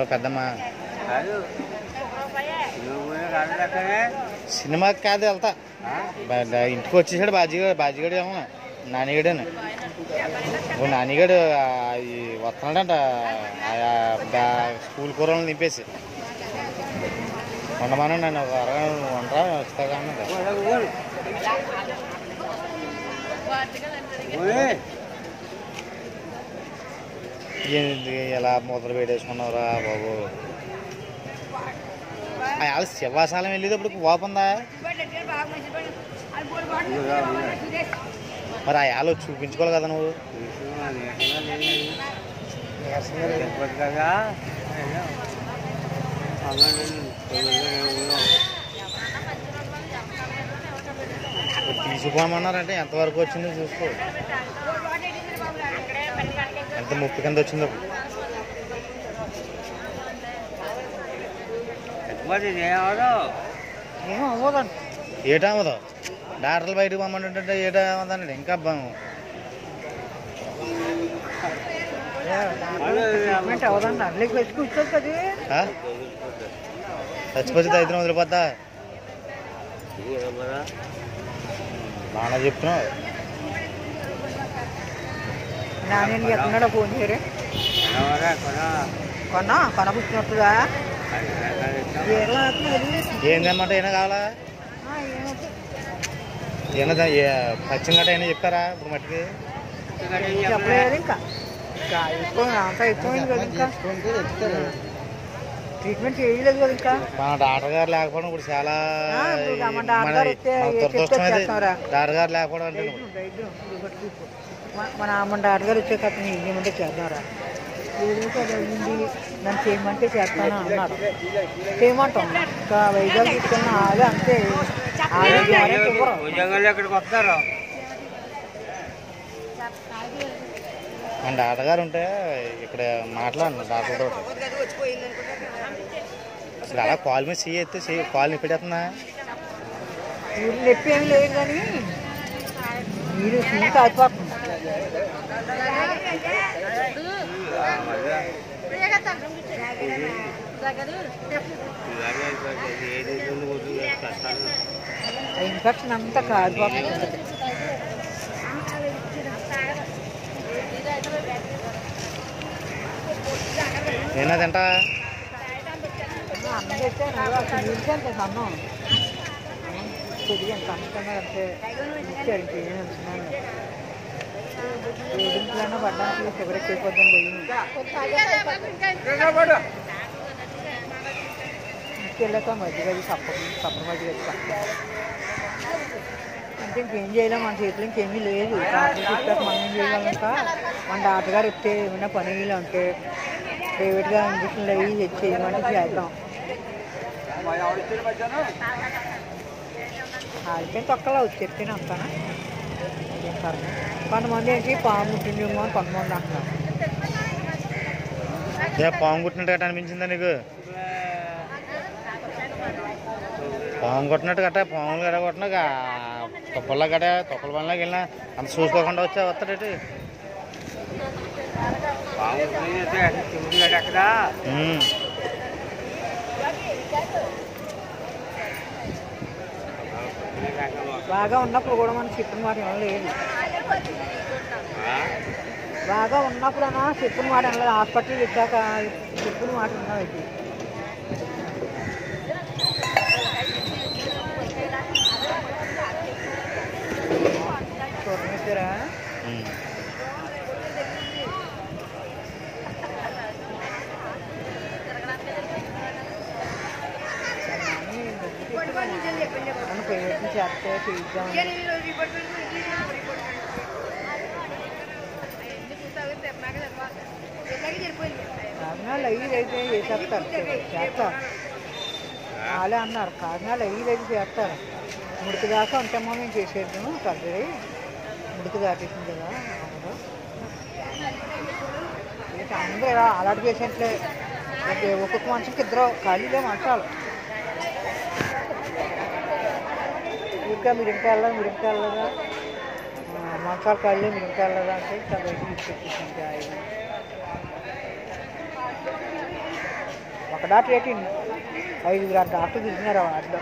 పెద్దమ్మ సినిమాకి కాదు వెళ్తా ఇంటికి వచ్చేసాడు బాజీగాడు ఏమో నానిగాడని నానిగాడు వస్తున్నాడంట స్కూల్ కూరలను నింపేసి ఉండమని నన్ను ఒక వంటరా వస్తా అన్నది ఎలా మూతలు పెట్టేసుకున్నావురా బాబు వాళ్ళ శివాసాలం వెళ్ళేటప్పుడు పోతుందా మరి వాళ్ళు చూపించుకోవాలి కదా నువ్వు తీసుకోమన్నారంటే ఎంతవరకు వచ్చిందో చూసుకో ఎంత ముప్పు కింద వచ్చిందో ఏమవ్వదండి ఏటవ్వదు డాక్టర్లు బయటకు పంపమంటుంటే ఏటవ్వదండి ఇంకా చచ్చిపోతే అయితే వదిలిపోద్దా బాగా చెప్తున్నావు నాని ఎక్కడున్నాడో ఫోన్ చేయరే కొనపుచ్చినట్టుగా ఏందన్నమాట ఏమైనా కావాలా ఏమన్నా పచ్చిమ గట్ట అయినా చెప్పారా ఇప్పుడు మట్టికి చెప్పలేదు ఇంకా అంతా ఎక్కువైంది కదా ఇంకా ట్రీట్మెంట్ చేయలేదు కదా ఇంకా మన డాక్టర్ గారు లేకపోవడం ఇప్పుడు చాలా డాక్టర్ గారు లేకపోవడం అంటే మన డాక్టర్ గారు వచ్చే కథని ఏమంటే చేద్దాంరా ఏదైతే అది అయింది నన్ను చేయమంటే చేస్తాను అన్నారు చేయమంటాం ఇంకా వైజాగ్ తీసుకున్న అదే అంతే ఎక్కడికి వస్తారు మన డాక్టర్ గారు ఉంటే ఇక్కడ మాట్లాడిన డాక్టర్ తోటి అసలు అలా కాల్ మీద చేస్తే కాల్ నొప్పి పెట్టేస్తుందా ఊరు నొప్పి ఏమి లేదు కానీ మీరు సీన్ కాలిపోతుంది ఇన్ఫెక్షన్ అంతా కాలిపోతుంది నేనా తింటా అన్నం తెచ్చాను నీళ్ళంటే అన్నం తెలియదు అంతకన్నా అంటే ఇచ్చారు ఇంకేం అంటున్నాను ఏడింట్లోనే పడ్డానికి షుగర్ ఎక్కువైపోద్దని పోయి ఇంటికెళ్ళాక మజ్జిగ సప్ప మజ్జిగ అంటే ఇంకేం చేయలేం మన చేతిలో ఇంకేమీ లేదు చెప్పాక మనం ఏం చేయగలం ఇంకా మన డాక్టర్ గారు వస్తే ఏమైనా పని ఉంటే ప్రైవేట్గా ఇంజక్షన్లు అవి తెచ్చి చేయమంటే చేద్దాం వాళ్ళకే తొక్కలా వచ్చేస్తేనే అంతానా కొంతమంది ఏంటి పాము ముట్టిందేమో అని కొంతమంది అంటున్నారు పాము కుట్టినట్టు గట్ట అనిపించిందా నీకు పాము కొట్టినట్టు గట్ట పాములు గట్ట కొట్టినా తొక్కల గట్ట తొక్కల పనిలోకి వెళ్ళినా అంత చూసుకోకుండా వస్తాడేటి బాగా ఉన్నప్పుడు కూడా మనం చెప్పిన మాట వినలేదు బాగా ఉన్నప్పుడు అన్నా చెప్పిన మాట వినలేదు హాస్పిటల్ వచ్చాక చెప్పిన మాట విన్నావు ఇది చూడరా మనం ప్రైవేట్ చేస్తే చేద్దాం కాకినాడ ఐదు అయితే చేస్తారు వాళ్ళే అన్నారు కాకినాడ ఐదు అయితే చేస్తారు ముడికి దాకా ఉంటామో మేము చేసేద్దాం సర్జరీ ముడికి దాటేసింది కదా అందరూ ఇలా అలాంటి పేషెంట్లే ఒక్కొక్క మనిషికి ఇద్దరు ఖాళీలే మంచాలు ఇంకా మీరు ఇంకా వెళ్ళదా మంచాలు ఖాళీ మీరు ఇంకా వెళ్ళదా అంటే ఇంకా బయటకు తీసుకొచ్చేసి డాక్టర్ పెట్టింది 5 డాక్టర్ తిరిగినారు ఆ వార్డులో.